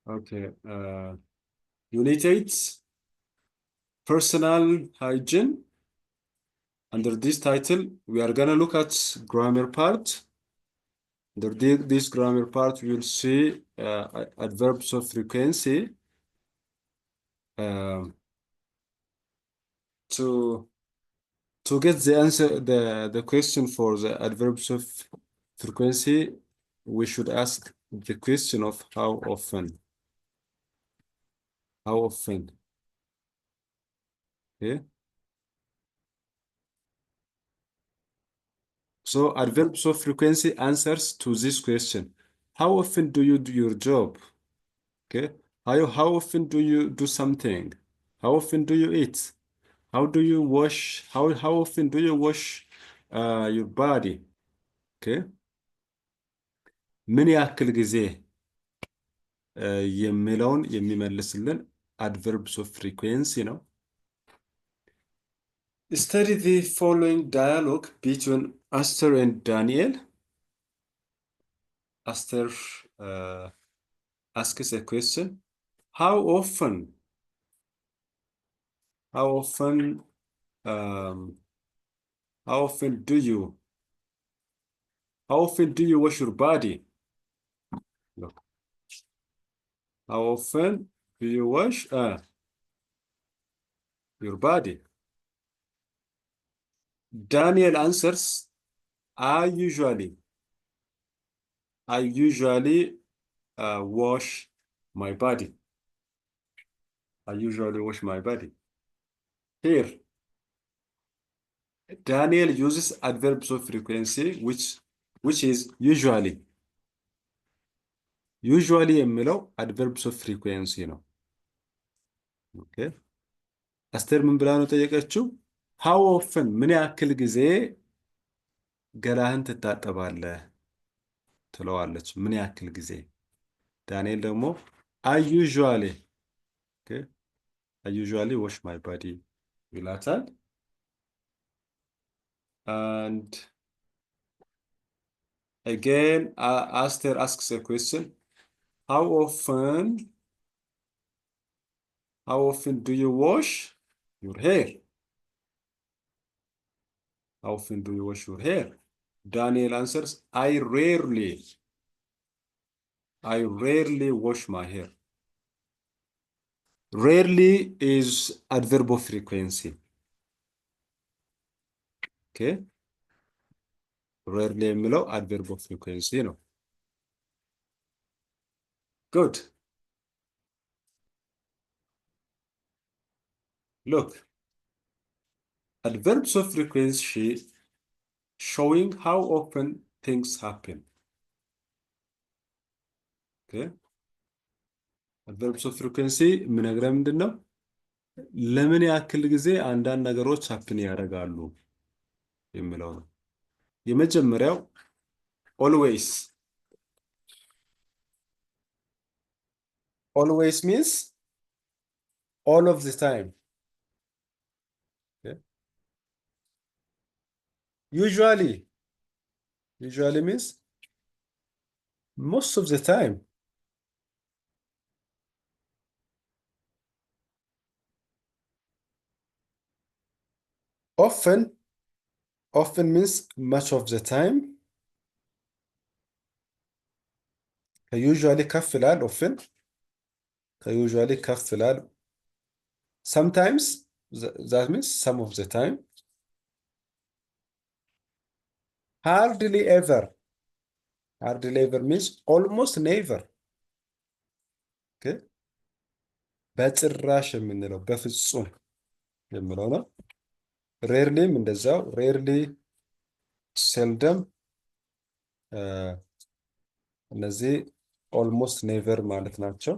Okay. Unit 8, Personal Hygiene. Under this title, we are gonna look at grammar part. Under this grammar part, we will see adverbs of frequency. Um, to get the answer, the question for the adverbs of frequency, we should ask the question of how often. How often? Okay. So adverbs of frequency answers to this question. How often do you do your job? Okay. How often do you do something? How often do you eat? How do you wash? How often do you wash your body? Okay. ምን ያክል ጊዜ የሚለውን የሚመልስልን adverbs of frequency ነው። Study the following dialogue between Aster and Daniel. Aster asks a question. How often how often um, how often do you wash your body? Look. How often do you wash your body? Daniel answers, I usually wash my body. I usually wash my body. Here, Daniel uses adverbs of frequency, which is usually. Usually የሚለው adverbs of frequency ነው። Okay. አስቴር ምን ብላ ነው ጠየቀችው? How often ምን ያክል ጊዜ ገላህን ትታጠባለህ ትለዋለች። ምን ያክል ጊዜ? ዳንኤል ደግሞ I usually okay, I usually wash my body ይላታል። And again, Aster asks a question. How often do you wash your hair? How often do you wash your hair? Daniel answers, I rarely wash my hair. Rarely is adverb of frequency. Okay. Rarely የሚለው adverb of frequency ነው። Good. Look. Adverbs of frequency showing how often things happen. Okay. Adverbs of frequency የምነግረህ ምንድን ነው? ለምን ያክል ጊዜ አንዳንድ ነገሮች happen ያደርጋሉ የሚለው ነው። የመጀመሪያው always. Always means all of the time. Okay. Usually means most of the time. Often means much of the time. Usually ከፍ ይላል often usually ከፍ ይላል sometimes that means some of the time. Hardly ever means almost never. Okay. በጭራሽ የምንለው በፍጹም የምለው ነው። ሬርሊም እንደዛው ሬርሊ seldom እነዚህ almost never ማለት ናቸው።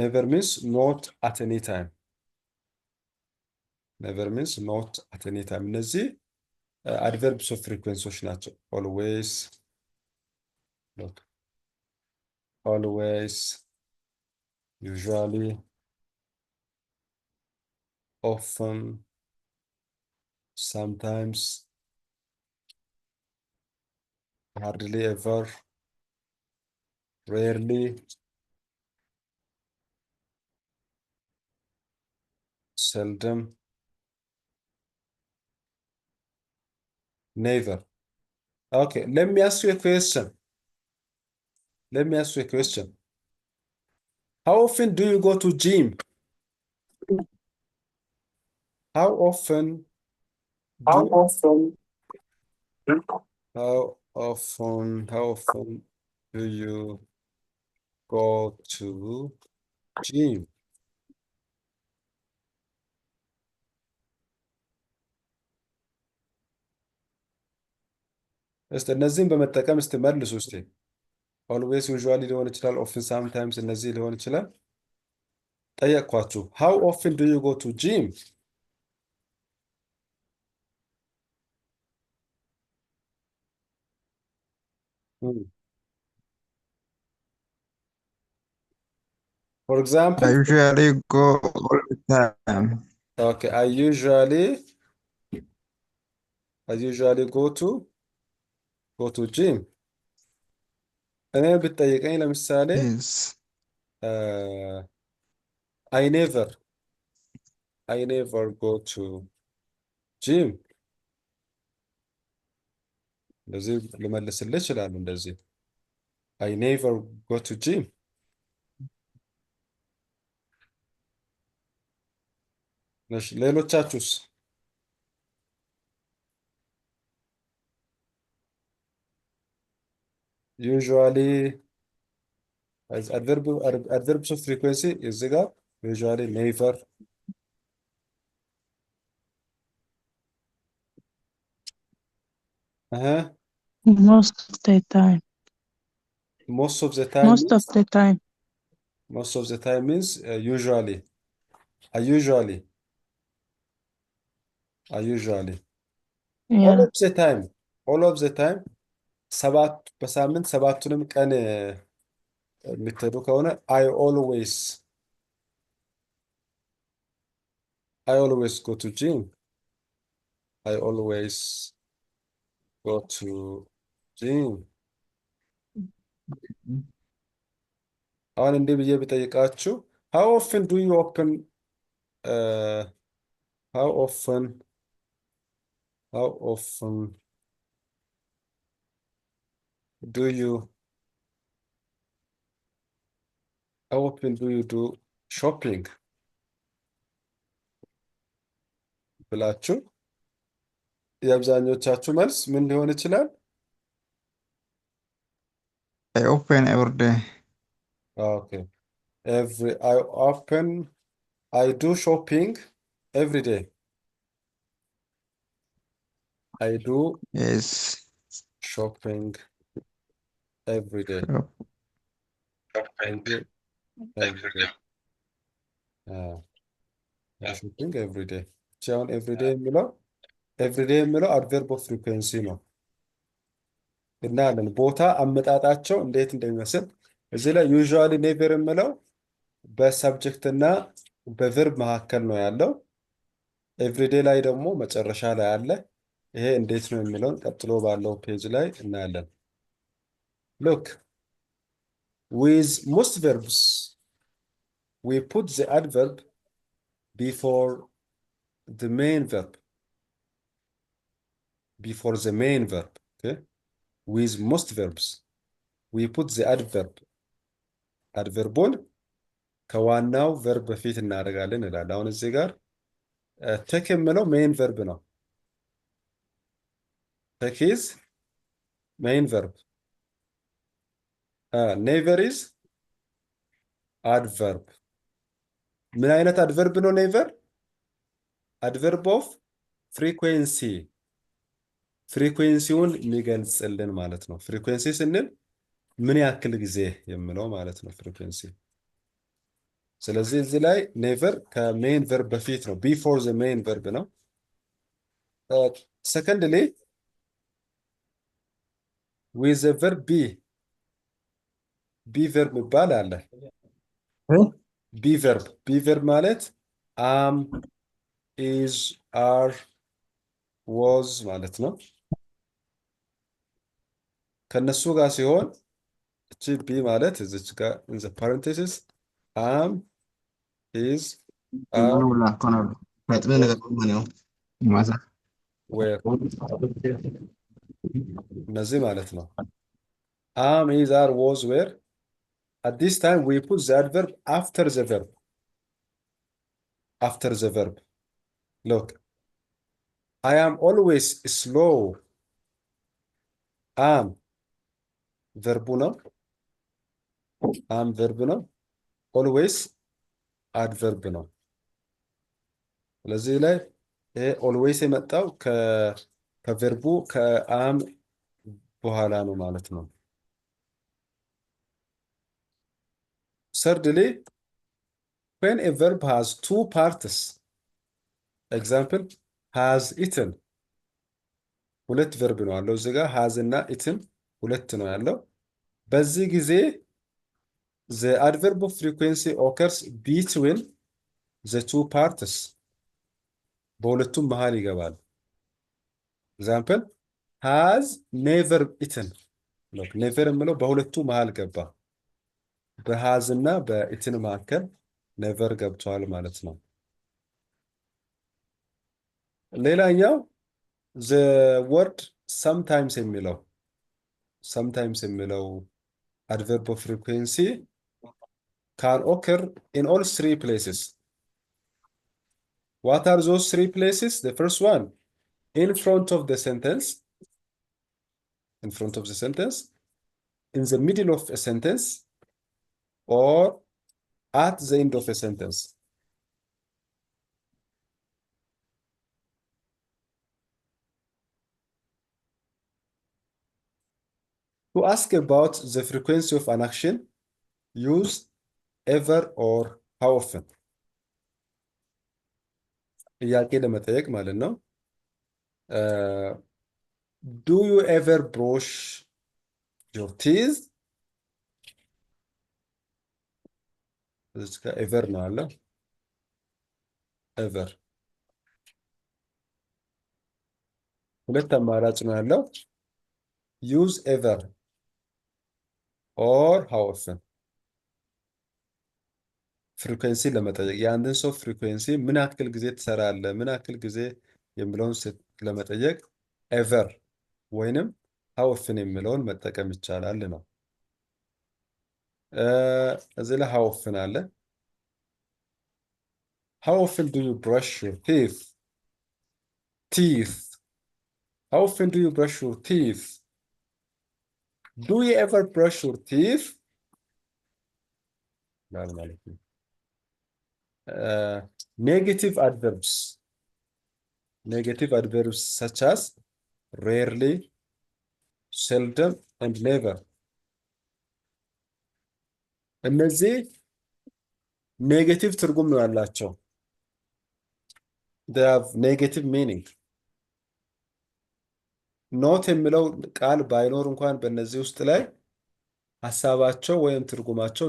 never means not at any time. never means not at any time. እነዚህ adverbs of frequency ናቸው። always look. Always, usually, often, sometimes, hardly ever, rarely, seldom, never. Okay, let me ask you a question. Let me ask you a question. How often do you go to gym? How often How do often? how often do you go to gym? እስቲ እነዚህን በመጠቀም እስቲ መልሱ እስቲ። ኦልዌይስ ዩዥዋሊ ሊሆን ይችላል። ኦፍን ሳምታይምስ እነዚህ ሊሆን ይችላል። ጠየቅኳችሁ። ሃው ኦፍን ዱ ዩ ጎ ቱ ጂም? ፎር I ኤግዛምፕል usually go all the time. ኦኬ አይ ዩዥዋሊ ጎ ቱ ጂም። እኔ ብትጠይቀኝ ለምሳሌ Yes. አይ ኔቨር ጎ ቱ ጂም። እንደዚህ ልመልስልህ እችላለሁ። እንደዚህ አይ ኔቨር ጎ ቱ ጂም። እሺ ሌሎቻችሁስ? ዩዥዋሊ አድቨርብስ ኦፍ ፍሪኩዌንሲ እዚህ ጋር ዩዥዋሊ ኔቨር Most of the time. ሞስት ኦፍ ዘ ታይም Most of the time. most of the time means usually. Usually. Usually. All Yeah. of the time. All of the time. ሰባት በሳምንት ሰባቱንም ቀን የምትሄዱ ከሆነ I always go to gym. I always go to gym. አሁን እንዲህ ብዬ ብጠይቃችሁ how often do you open how often do you how often do you do shopping ብላችሁ የአብዛኞቻችሁ መልስ ምን ሊሆን ይችላል? I open every day. Okay. I do shopping every day. I do Yes. shopping every day. Shop. I do every day. shopping every day. አሁን ኤቭሪ ዴይ የሚለው አድቨርብ ኦፍ ፍሪኩዌንሲ ነው። እናያለን ቦታ አመጣጣቸው እንዴት እንደሚመስል። እዚህ ላይ ዩዥዋሊ ኔቨር የምለው በሰብጀክት እና በቨርብ መካከል ነው ያለው። ኤቭሪዴይ ላይ ደግሞ መጨረሻ ላይ አለ። ይሄ እንዴት ነው የሚለውን ቀጥሎ ባለው ፔጅ ላይ እናያለን። ሉክ with most verbs we put the adverb before the main verb. Okay, with most verbs we put the adverbን ከዋናው ቨርብ በፊት እናደርጋለን ይላል። አሁን እዚህ ጋር ቴክ የምለው ሜን ቨርብ ነው። ቴክ ኢዝ ሜን ቨርብ። ኔቨር ኢዝ አድቨርብ። ምን አይነት አድቨርብ ነው ኔቨር? አድቨርብ ኦፍ ፍሪኩዌንሲ። ፍሪኩዌንሲውን የሚገልጽልን ማለት ነው። ፍሪኩዌንሲ ስንል ምን ያክል ጊዜ የምለው ማለት ነው ፍሪኩዌንሲ። ስለዚህ እዚህ ላይ ኔቨር ከሜን ቨርብ በፊት ነው። ቢፎር ዘ ሜን ቨርብ ነው። ሰከንድሊ ዊዝ ዘ ቨርብ ቢ ቨርብ ይባል አለ። ቢ ቨርብ ማለት አም፣ ኢዝ፣ አር፣ ወዝ ማለት ነው። ከነሱ ጋር ሲሆን እቺ ቢ ማለት እዚች ጋር ኢን ዘ ፓረንቴሲስ አም፣ ኢዝ፣ am Nulla, kono fayxmee naga qomane masa. where እነዚህ ማለት ነው። am is are was where at this time we put the adverb after the verb. After the verb. Look, I am always slow. am verb ነው። am verb ነው። always adverb ነው። ስለዚህ ላይ ይሄ always የመጣው ከቨርቡ ከአም በኋላ ነው ማለት ነው። Thirdly, when a verb has two parts, example, has eaten. ሁለት ቨርብ ነው ያለው እዚህ ጋር has እና eaten ሁለት ነው ያለው። በዚህ ጊዜ the adverb of frequency occurs between the two parts. በሁለቱም መሃል ይገባል። example, has never eaten. look, never የምለው በሁለቱ መሃል ገባ። በሃዝ እና በኢትን መካከል never ገብቷል ማለት ነው። ሌላኛው the word sometimes የሚለው adverb of frequency can occur in all three places. What are those three places? The first one, in front of the sentence, in the middle of a sentence, or at the end of a sentence. To ask about the frequency of an action, use ever or how often. ጥያቄ ለመጠየቅ ማለት ነው። Do you ever brush your teeth? እዚህ ጋር ever ነው አለ። ever ሁለት አማራጭ ነው ያለው። use ever or how often. ፍሪኩዌንሲ ለመጠየቅ የአንድን ሰው ፍሪኩዌንሲ ምን ያክል ጊዜ ትሰራለህ፣ ምን ያክል ጊዜ የሚለውን ለመጠየቅ ever ወይንም how often የሚለውን መጠቀም ይቻላል ነው። እዚህ ላይ how often አለ። How often do you brush your teeth? How often do you brush your teeth? Do you ever brush your teeth? ማለት ነው። Negative adverbs such as rarely, seldom, and never. እነዚህ ኔጌቲቭ ትርጉም ነው ያላቸው። they have negative meaning. ኖት የሚለው ቃል ባይኖር እንኳን በእነዚህ ውስጥ ላይ ሀሳባቸው ወይም ትርጉማቸው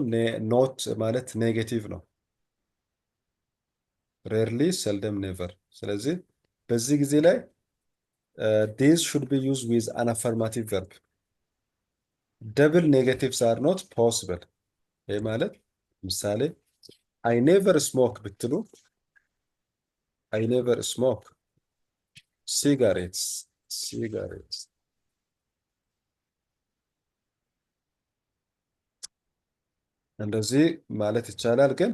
ኖት ማለት ኔጌቲቭ ነው። rarely, seldom, never. ስለዚህ በዚህ ጊዜ ላይ these should be used with an affirmative verb. double negatives are not possible. ይህ ማለት ምሳሌ I never smoke ብትሉ I never smoke cigarettes. እንደዚህ ማለት ይቻላል ግን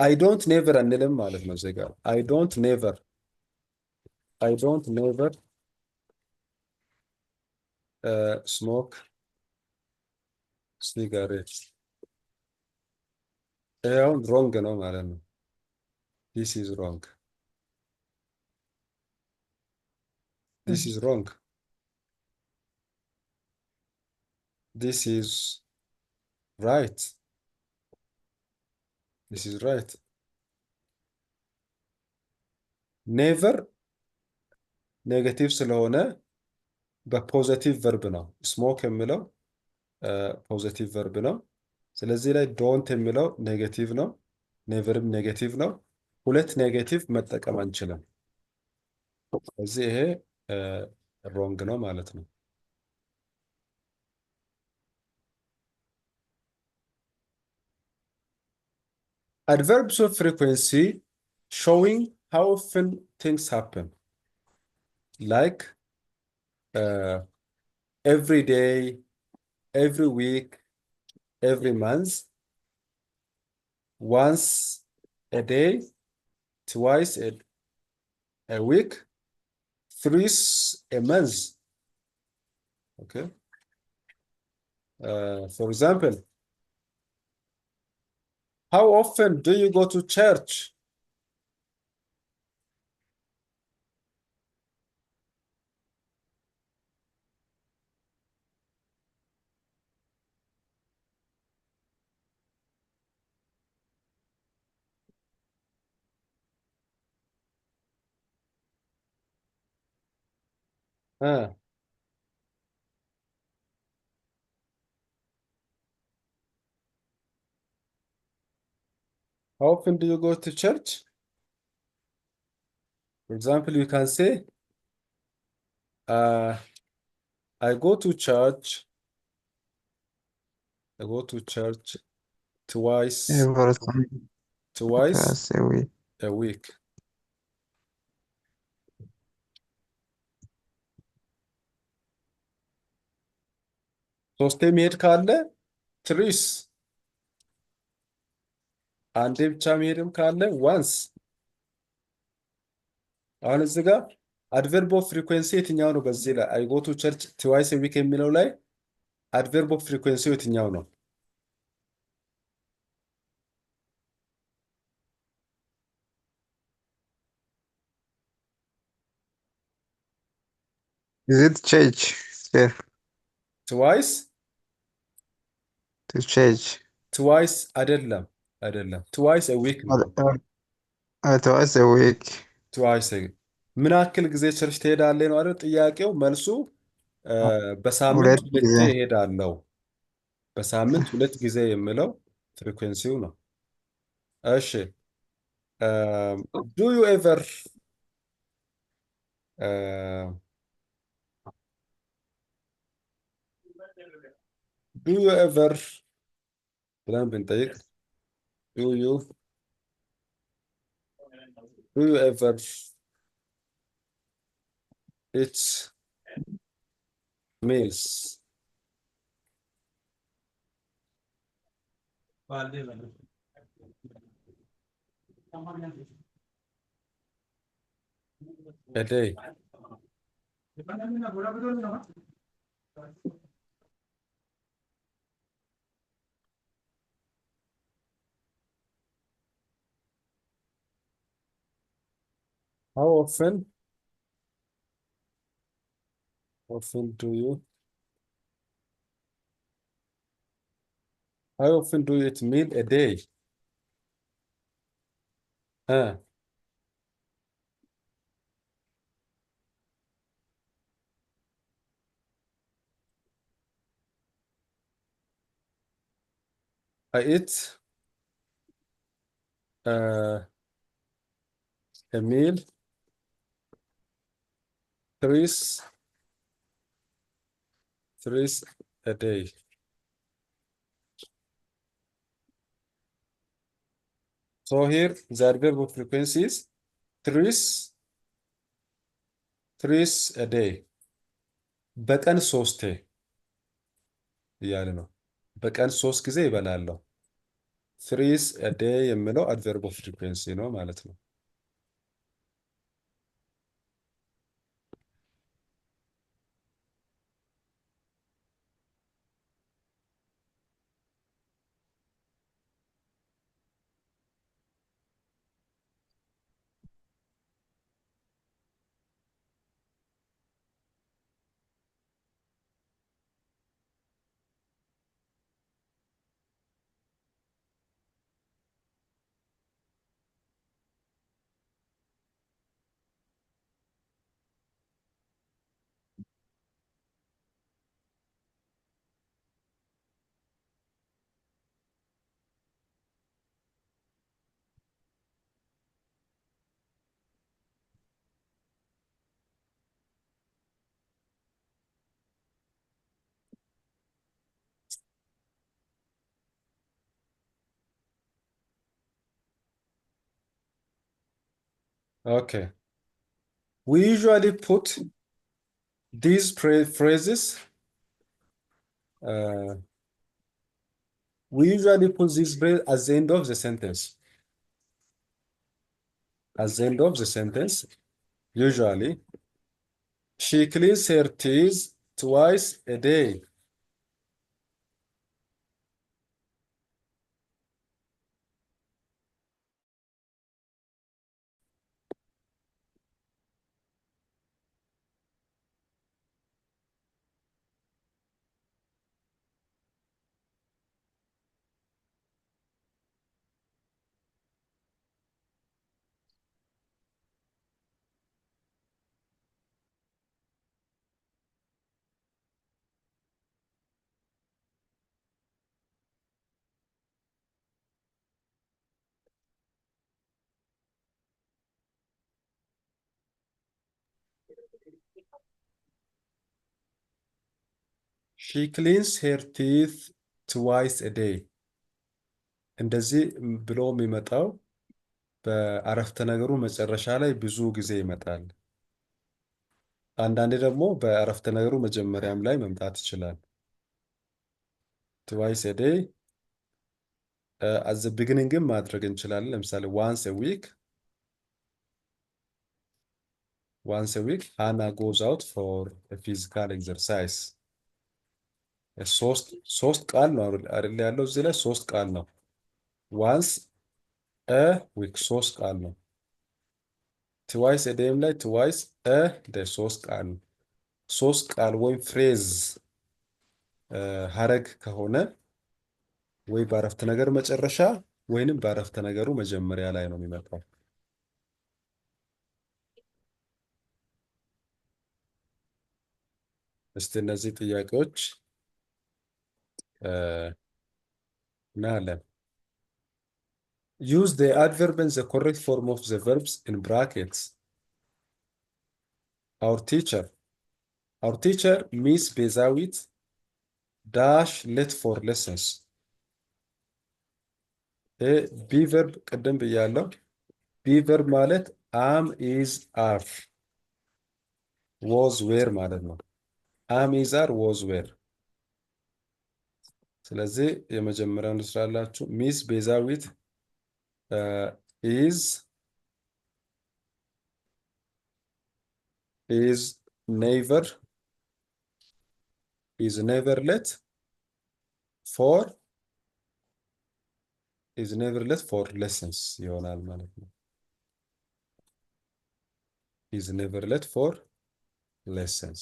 I don't never አንልም ማለት ነው። እዚህ ጋር I don't never smoke cigarettes. ይሄው wrong ነው ማለት ነው። This is wrong. This is wrong. This is right. This is right. Never ኔጌቲቭ ስለሆነ በፖዘቲቭ ቨርብ ነው። ስሞክ የሚለው ፖዘቲቭ ቨርብ ነው። ስለዚህ ላይ ዶንት የሚለው ኔጌቲቭ ነው። ኔቨርም ኔጌቲቭ ነው። ሁለት ኔጌቲቭ መጠቀም አንችልም። ስለዚህ ይሄ ሮንግ ነው ማለት ነው። Adverbs of frequency showing how often things happen, like every day, every week, every month, once a day, twice a week, thrice a month. Okay. For example, how often do you go to church? How often do you go to church? For example, you can say, uh, I go to church. I go to church twice Every Sunday, twice twice a week. a week. ሶስቴ መሄድ ካለ ትሪስ፣ አንዴ ብቻ መሄድም ካለ ዋንስ። አሁን እዚህ ጋር አድቨርብ ኦፍ ፍሪኩዌንሲ የትኛው ነው? በዚህ ላይ አይ ጎ ቱ ቸርች ትዋይስ ዊክ የሚለው ላይ አድቨርብ ኦፍ ፍሪኩዌንሲ የትኛው ነው? Is it church? Sir, ትዋይስ to church. ትዋይስ አይደለም፣ አይደለም። ትዋይስ ዊክ ነው። Twice a week. ትዋይስ ምን ያክል ጊዜ ቸርች ትሄዳለህ ነው አይደል ጥያቄው። መልሱ በሳምንት ሁለት ሁለቴ ጊዜ። እሄዳለሁ። በሳምንት ሁለት ጊዜ የሚለው ፍሪኩዌንሲው ነው። እሺ ዱ ዩ ኤቨር ዱ ዩ ኤቨር ብለን ብንጠይቅ ዱ ዩ ኤቨር ኢት ሚልስ a day? How often? Often do you? How often do you eat meal a day? I eat a meal thrice a day. So here the adverb of frequency is thrice a day. በቀን ሶስቴ እያለ ነው። በቀን ሶስት ጊዜ ይበላለሁ። thrice a day የሚለው adverb of frequency ነው ማለት ነው። Okay. We usually put these phrases. We usually put this phrase at the end of the sentence. At the end of the sentence, usually, she cleans her teeth twice a day. She cleans her teeth twice a day. እንደዚህ ብሎ የሚመጣው በአረፍተ ነገሩ መጨረሻ ላይ ብዙ ጊዜ ይመጣል። አንዳንዴ ደግሞ በአረፍተ ነገሩ መጀመሪያም ላይ መምጣት ይችላል። twice a day at the beginningም ማድረግ እንችላለን። ለምሳሌ once a week Hannah goes out for a physical exercise. ሶስት ቃል ነው አይደል ያለው እዚህ ላይ ሶስት ቃል ነው። once a week ሶስት ቃል ነው። twice a day ላይ twice a day ሶስት ቃል ነው። ሶስት ቃል ወይም ፍሬዝ ሀረግ ከሆነ ወይ በአረፍተ ነገር መጨረሻ ወይንም በአረፍተ ነገሩ መጀመሪያ ላይ ነው የሚመጣው። እስቲ እነዚህ ጥያቄዎች እናያለን። Use the adverb and the correct form of the verbs in brackets. Our teacher, Miss Bezawit, dash let for lessons. be verb ቀደም ብያለሁ። be verb ማለት am, is, are, was, were ማለት ነው። am, is, are, was, were። ስለዚህ የመጀመሪያውን ልስራላችሁ። ሚስ ቤዛዊት is never let for lessons ይሆናል ማለት ነው። is never let for lessons.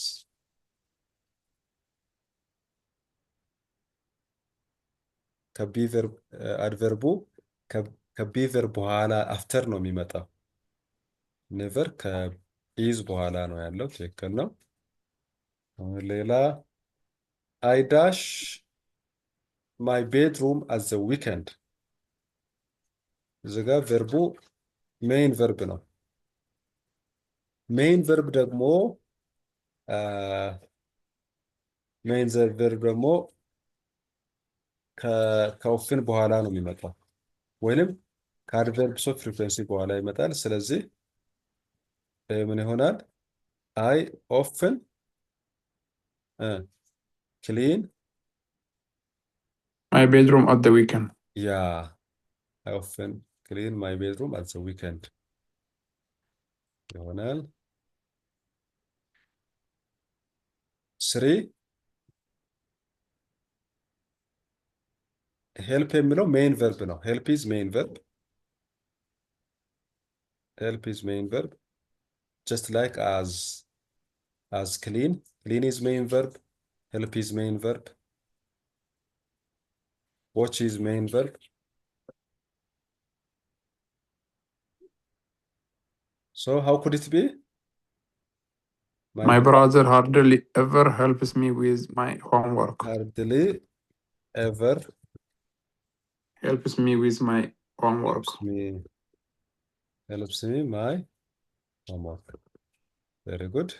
ከቢቨር አድቨርቡ ከቢቨር በኋላ አፍተር ነው የሚመጣው። ኔቨር ከኢዝ በኋላ ነው ያለው። ትክክል ነው። ሌላ I dash my bedroom at the weekend። እዚህ ጋር ቨርቡ ሜይን ቨርብ ነው። ሜይን ቨርብ ደግሞ ከኦፍን በኋላ ነው የሚመጣው ወይንም ከአድቨርብስ ኦፍ ፍሪኩዌንሲ በኋላ ይመጣል። ስለዚህ ምን ይሆናል? I often clean my bedroom at the weekend. Yeah, I often clean my bedroom at the weekend ይሆናል። 3 ሄልፕ የሚለው ሜይን ቨርብ ነው። ሄልፕ ኢዝ ሜይን ቨርብ just like as clean is main verb, help is main verb, watch is main verb. So how could it be? My brother hardly ever helps me with my homework. Hardly ever helps me with my homework. helps me my homework. Very good.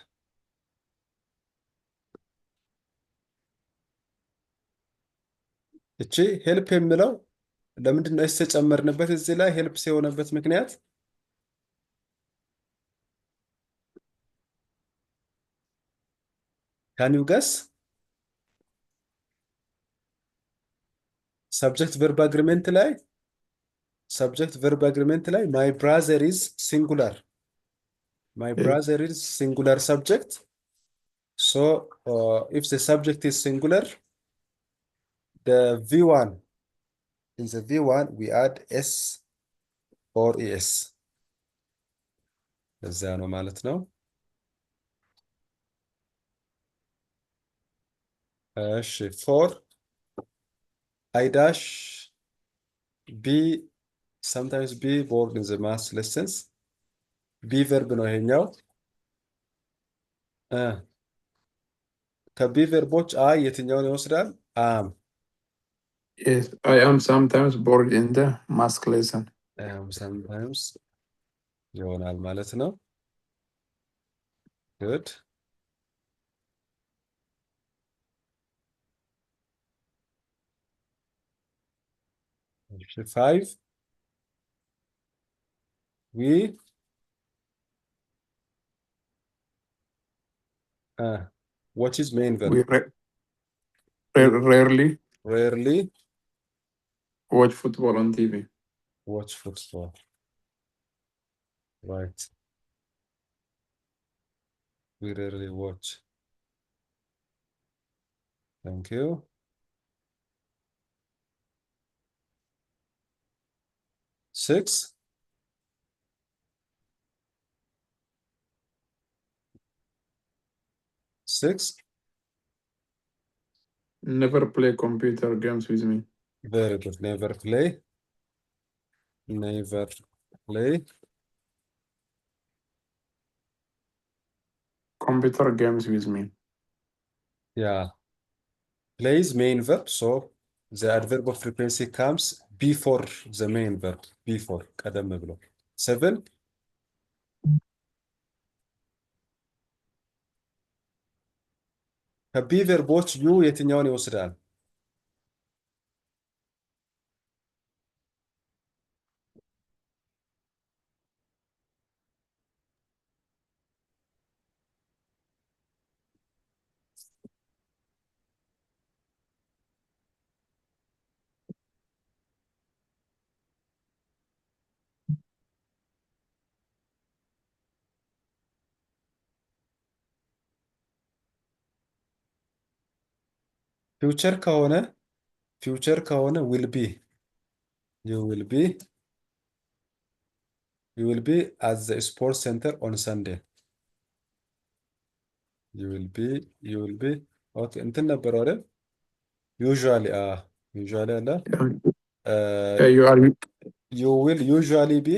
እቺ ሄልፕ የሚለው ለምንድን ነው የተጨመርንበት? እዚህ ላይ ሄልፕ የሆነበት ምክንያት Can you guess? Subject verb agreement ላይ my brother is singular. My Yes. brother is singular subject. So if the subject is singular, the V1 in the V1 we add S or ES. እዛ ነው ማለት ነው። እሺ 4 I dash B sometimes be bored in the math lessons. Be verb ነው ይሄኛው። ከቢ ቨርቦች አይ የትኛውን ይወስዳል? am Yes, I am sometimes bored in the math lesson. am sometimes ይሆናል ማለት ነው። good 5 we what is main verb? We rarely Rarely watch football on TV. watch football. Right. We rarely watch. Thank you. 6 6 Never play computer games with me. very good. Never play Computer games with me. yeah, play is main verb, so the adverb of frequency comes before the main verb. Before ቀደም ብሎ 7 ከቢ ቨርቦች ዩ የትኛውን ይወስዳል? ፊውቸር ከሆነ will be you will be at the sports center on Sunday. you will be okay እንትን ነበር አይደል? usually አለ you will usually be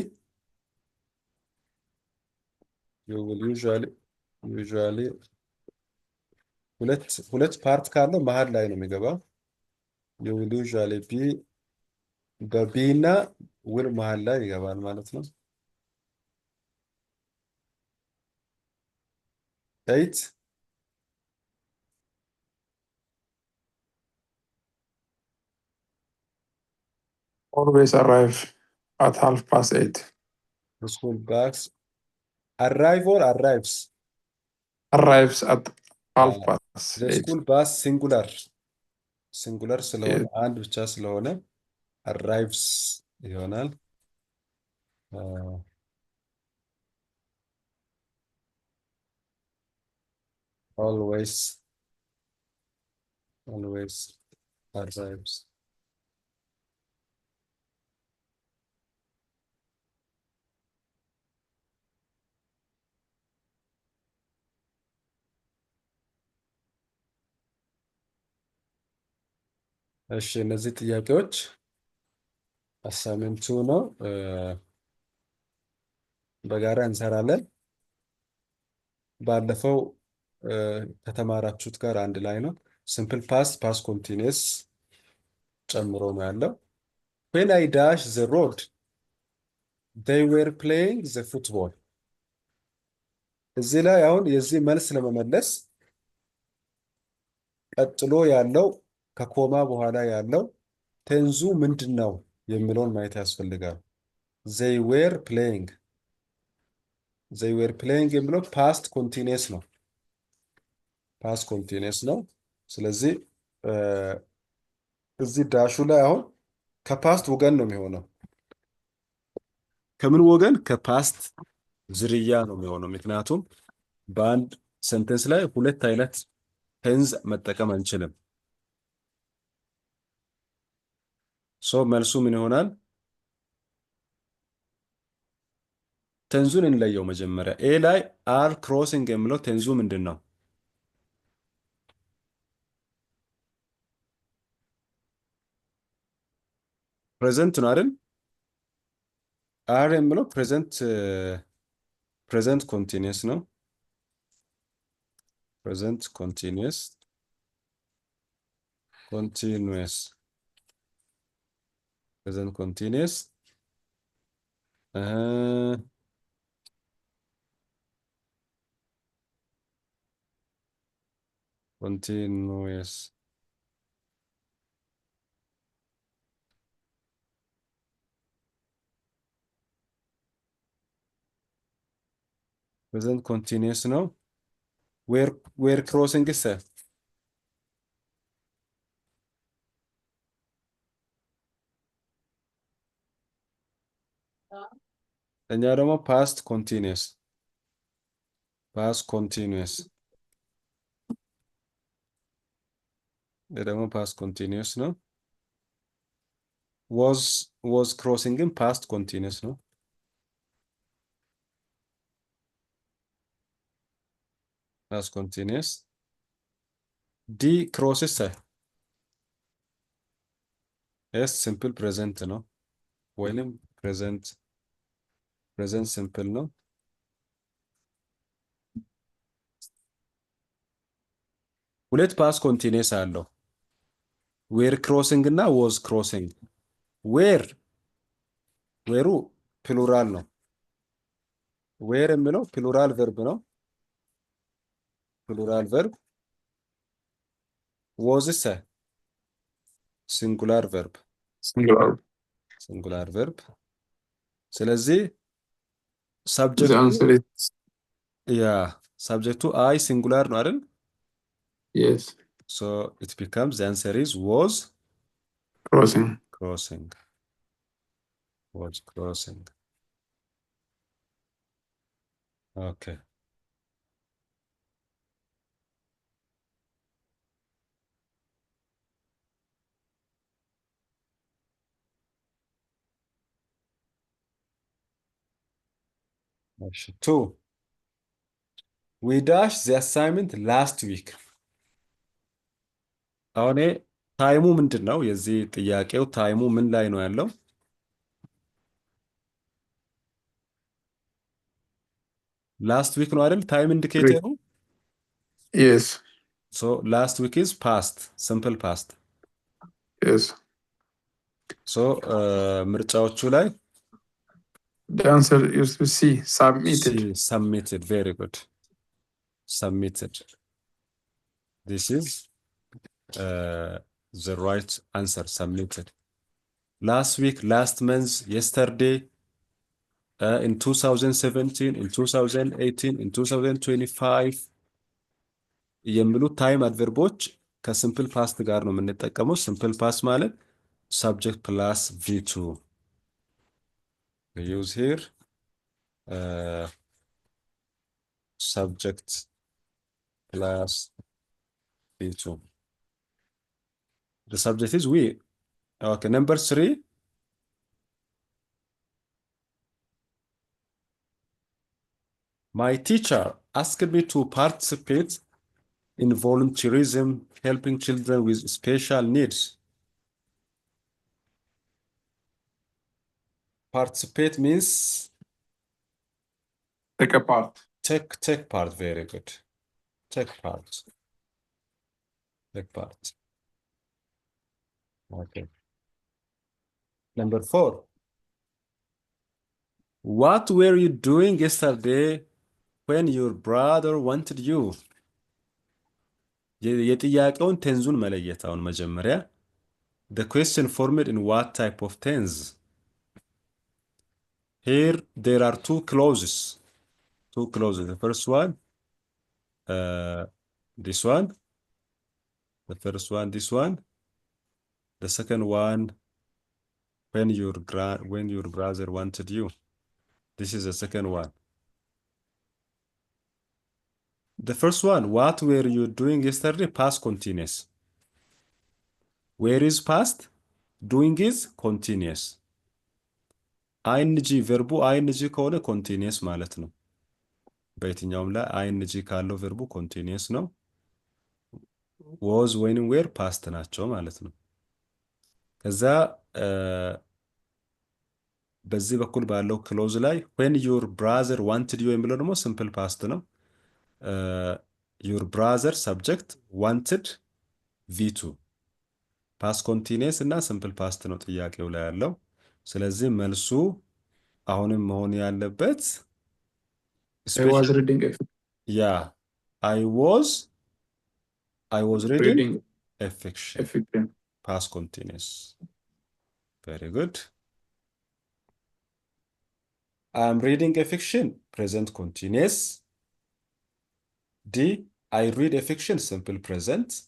ሁለት ፓርት ካለው መሃል ላይ ነው የሚገባው። you will usually be በቢ እና will መሃል ላይ ይገባል ማለት ነው። 8 Always arrive at 8:30. the school bus arrive or arrives? Arrives at the 8:30. school bus singular ስለሆነ አንድ ብቻ ስለሆነ arrives ይሆናል። always arrives. እሺ እነዚህ ጥያቄዎች አሳይመንቱ ነው። በጋራ እንሰራለን። ባለፈው ከተማራችሁት ጋር አንድ ላይ ነው። ሲምፕል ፓስት ኮንቲኒየስ ጨምሮ ነው ያለው። when I dash the road they were playing the football. እዚህ ላይ አሁን የዚህ መልስ ለመመለስ ቀጥሎ ያለው ከኮማ በኋላ ያለው ቴንዙ ምንድነው የሚለውን ማየት ያስፈልጋል። they were playing የሚለው ፓስት ኮንቲኒየስ ነው። ፓስት ኮንቲኒየስ ነው። ስለዚህ እዚህ ዳሹ ላይ አሁን ከፓስት ወገን ነው የሚሆነው። ከምን ወገን? ከፓስት ዝርያ ነው የሚሆነው። ምክንያቱም በአንድ ሰንተንስ ላይ ሁለት አይነት ቴንዝ መጠቀም አንችልም። ሶ መልሱ ምን ይሆናል? ቴንዙን እንለየው መጀመሪያ። ኤ ላይ አር ክሮሲንግ የሚለው ቴንዙ ምንድን ነው? ፕሬዘንት ነው አይደል? አር የሚለው ፕሬዘንት ኮንቲኒየስ ነው። ፕሬዘንት ኮንቲኒየስ ፕሬዘንት ኮንቲኒየስ ኮንቲኒየስ ፕሬዘንት ኮንቲኒየስ ነው። ዌር ክሮሲንግ ሰ እኛ ደግሞ ፓስት ኮንቲኒየስ ደግሞ ፓስት ኮንቲኒየስ ነው። was ክሮሲንግን ፓስት ኮንቲኒየስ ነው። ፓስት ኮንቲኒየስ ዲ ክሮስስ ኤስ ሲምፕል ፕሬዘንት ነው ወይንም ፕሬዘንት ሲምፕል ነው። ሁለት ፓስት ኮንቲኒየስ አለው። ዌር ክሮሲንግ እና ወዝ ክሮሲንግ። ዌሩ ፕሉራል ነው። ዌር የሚለው ፕሉራል ቨርብ ነው። ፕሉራል ቨርብ። ወዝስ ሲንጉላር ቨርብ። ሲንጉላር ቨርብ። ስለዚህ ሰብጀክቱ አይ ሲንጉላር ነው አይደል? Yes. So it becomes the answer is was Crossing. Was crossing. Okay. Two. We dashed the assignment last week. አሁን ታይሙ ምንድን ነው? የዚህ ጥያቄው ታይሙ ምን ላይ ነው ያለው? ላስት ዊክ ነው አይደል? ታይም ኢንዲኬተሩ። Yes. So last week is past, simple past. Yes. So ምርጫዎቹ ላይ The answer is C. Submitted. Submitted. Very good. Submitted. This is the right answer. Submitted. Last week, last month, yesterday, in 2017, in 2018, in 2025 የሚሉ ታይም አድቨርቦች ከሲምፕል ፓስት ጋር ነው የምንጠቀመው። ሲምፕል ፓስት ማለት subject plus V2. We use here subject plus V2. The subject is we. Okay, number 3. My teacher asked me to participate in volunteerism, helping children with special needs. Participate means Take a part. take part. Very good. Take part. Take part. Okay. Number 4. What were you doing yesterday when your brother wanted you? የጥያቄውን ቴንዙን መለየት አሁን መጀመሪያ the question formed in what type of tense? Here there are two clauses. The first one This one. The first one, this one. The second one, when your brother wanted you. This is the second one. The first one, what were you doing yesterday? Past continuous. Where is past? Doing is continuous. አይንጂ ቨርቡ አይንጂ ከሆነ ኮንቲኒየስ ማለት ነው። በየትኛውም ላይ አይንጂ ካለው ቨርቡ ኮንቲኒየስ ነው። was ወይንም ዌር ፓስት ናቸው ማለት ነው። ከዛ በዚህ በኩል ባለው ክሎዝ ላይ when your brother wanted you የሚለው ደግሞ ሲምፕል ፓስት ነው። your brother subject wanted v2 ፓስት ኮንቲኒየስ እና ሲምፕል ፓስት ነው ጥያቄው ላይ ያለው። ስለዚህ መልሱ አሁንም መሆን ያለበት I was reading a I was reading a a fiction. fiction. Past continuous. Very good. I'm reading a fiction. Present continuous. D. I read a fiction. Simple present.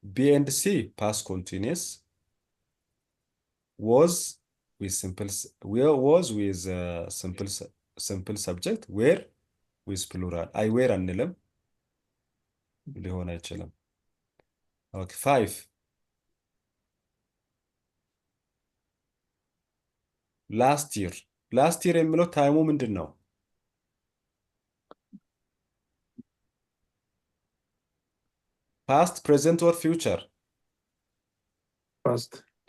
B and C. Past continuous. Was with simple subject. Where with plural. I wear አንልም ሊሆን አይችልም። Okay, 5. Last year የሚለው ታይሙ ምንድን ነው? Past, present or future?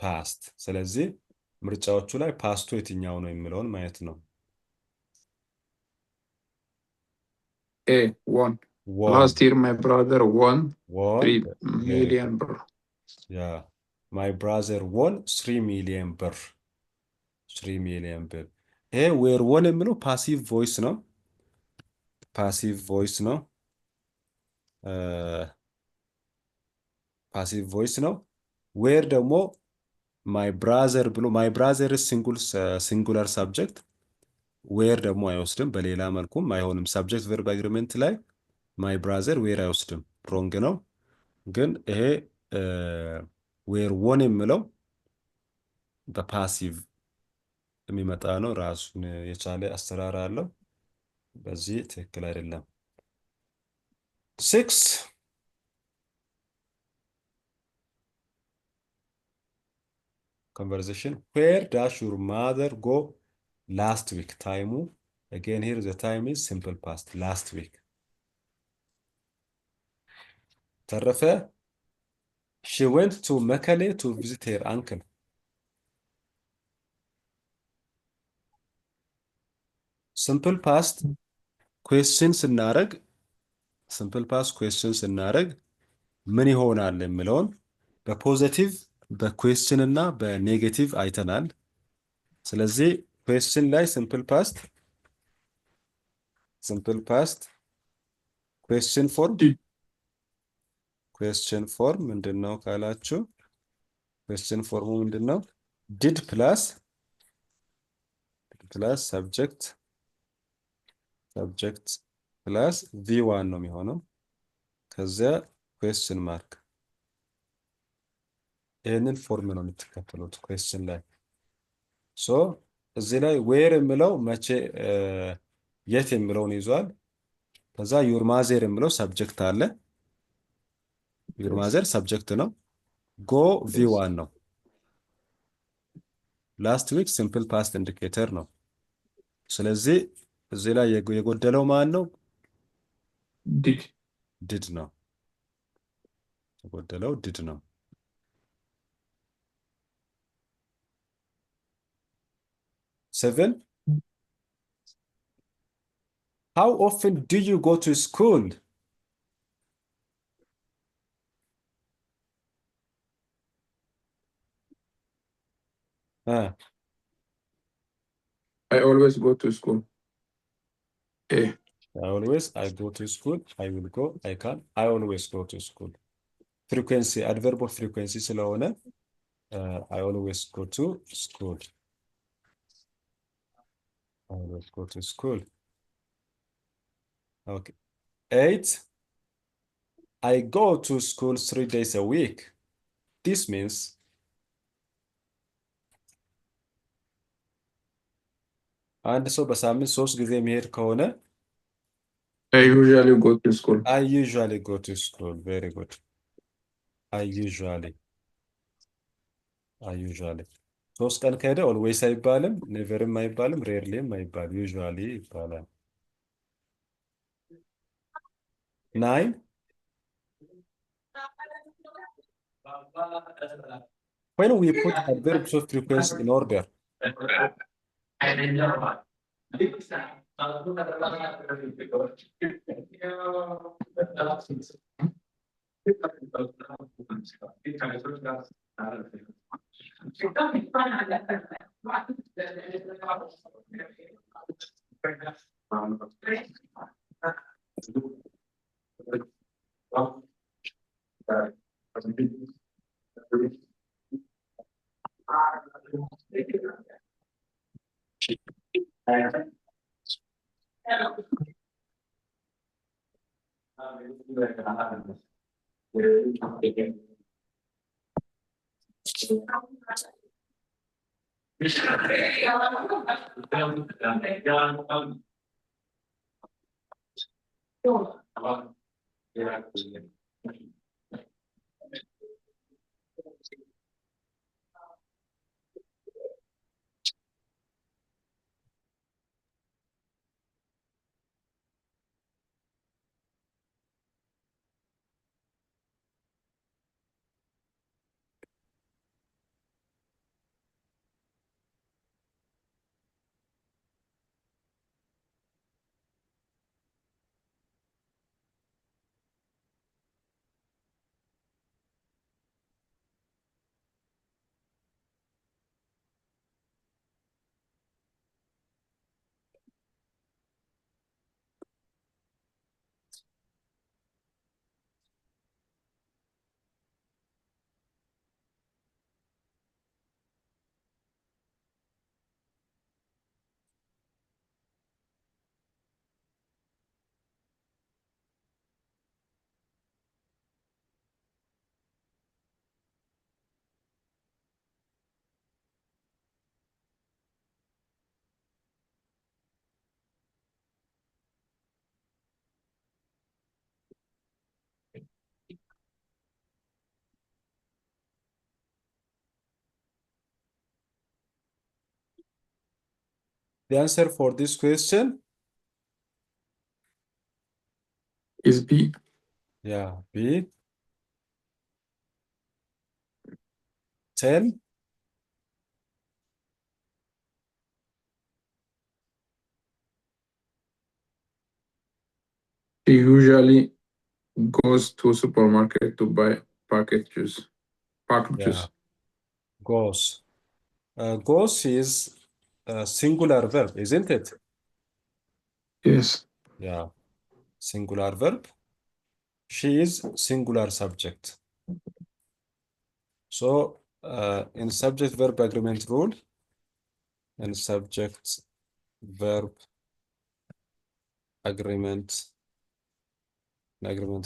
Past. ስለዚህ ምርጫዎቹ ላይ ፓስቱ የትኛው ነው የሚለውን ማየት ነው። A. Won. Last year my brother won 3 million birr. Yeah. My brother won 3 million birr. 3 million birr. ይሄ ዌር ወን የሚለው ፓሲቭ ቮይስ ነው። ፓሲቭ ቮይስ ነው። ዌር ደግሞ ማይ ብራዘር ብሎ ማይ ብራዘር ሲንጉላር ሳብጀክት ዌር ደግሞ አይወስድም። በሌላ መልኩም አይሆንም። ሳብጀክት ቨርብ አግሪመንት ላይ ማይ ብራዘር ዌር አይወስድም። ሮንግ ነው። ግን ይሄ ዌር ወን የሚለው በፓሲቭ የሚመጣ ነው። ራሱን የቻለ አሰራር አለው። በዚህ ትክክል አይደለም። 6 conversation. Where does your mother go last week? ታይሙ again here the time is simple past. Last week. ተረፈ she went to Mekelle to visit her uncle. simple past question ስናረግ ምን ይሆናል የሚለውን በፖዚቲቭ በኩዌስችን እና በኔጌቲቭ አይተናል። ስለዚህ ኩዌስችን ላይ ሲምፕል ፓስት ኩዌስችን ፎርም ምንድነው ካላችሁ ኩዌስችን ፎርሙ ምንድነው? ዲድ ፕላስ ሰብጀክት ፕላስ v1 ነው የሚሆነው። ከዚያ ኩዌስችን ማርክ። ይህንን ፎርም ነው የምትከተሉት ኩዌስችን ላይ። ሶ እዚህ ላይ ዌር የሚለው መቼ የት የሚለውን ይዟል። ከዛ ዩር ማዘር የሚለው ሰብጀክት አለ። ዩር ማዘር ሰብጀክት ነው። ጎ v1 ነው። ላስት ዊክ ሲምፕል ፓስት ኢንዲኬተር ነው። ስለዚህ እዚህ ላይ የጎደለው ማን ነው? ዲድ ነው። የጎደለው ዲድ ነው። 7 How often do you go to school? I always go to school. A. I go to school. I will go. I can. I always go to school. Frequency, adverb of frequency ስለሆነ I always go to school. I always go to school. Okay. 8 I go to school 3 days a week. This means አንድ ሰው በሳምንት 3 ጊዜ የሚሄድ ከሆነ I usually go to school. I usually go to school. Very good. I usually 3 ቀን ከሄደ always አይባልም፣ neverም አይባልም፣ rarelyም አይባልም፣ usually ይባላል። 9 when we put adverbs of frequency in order. The answer for this question Is B. yeah, B. 10. He usually goes to supermarket to buy packet juice. Yeah. Goes. Goes is a singular verb, isn't it? Yes. Yeah. Singular verb. She is singular subject. So in subject verb agreement rule, and subject verb agreement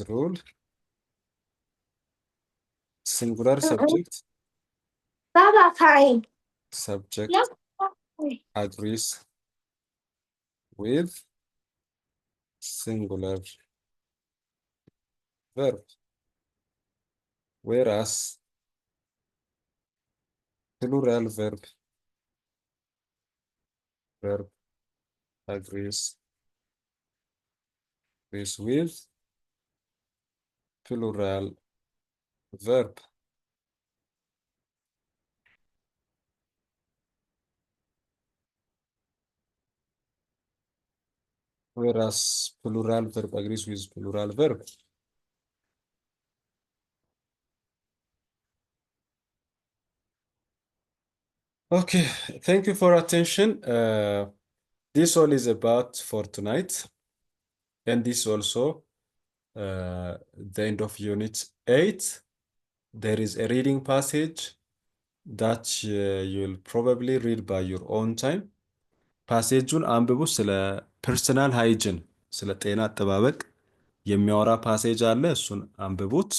rule, singular subject subject agrees with singular verb, whereas plural verb agrees with plural verb. Whereas plural verb agrees with plural verb. Okay, thank you for attention. This all is about for tonight. And this also the end of unit 8. There is a reading passage that you'll probably read by your own time. ፓሴጁን አንብቡ። ስለ ፐርሰናል ሃይጅን ስለ ጤና አጠባበቅ የሚያወራ ፓሴጅ አለ። እሱን አንብቡት።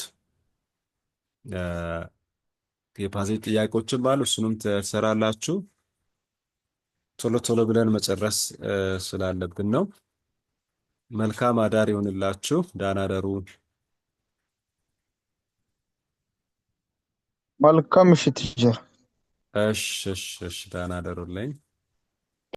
የፓሴጅ ጥያቄዎችም አሉ። እሱንም ትሰራላችሁ። ቶሎ ቶሎ ብለን መጨረስ ስላለብን ነው። መልካም አዳር ይሆንላችሁ። ደህና አደሩ። መልካም ምሽት ቲቸር። እሺ፣ ደህና አደሩልኝ።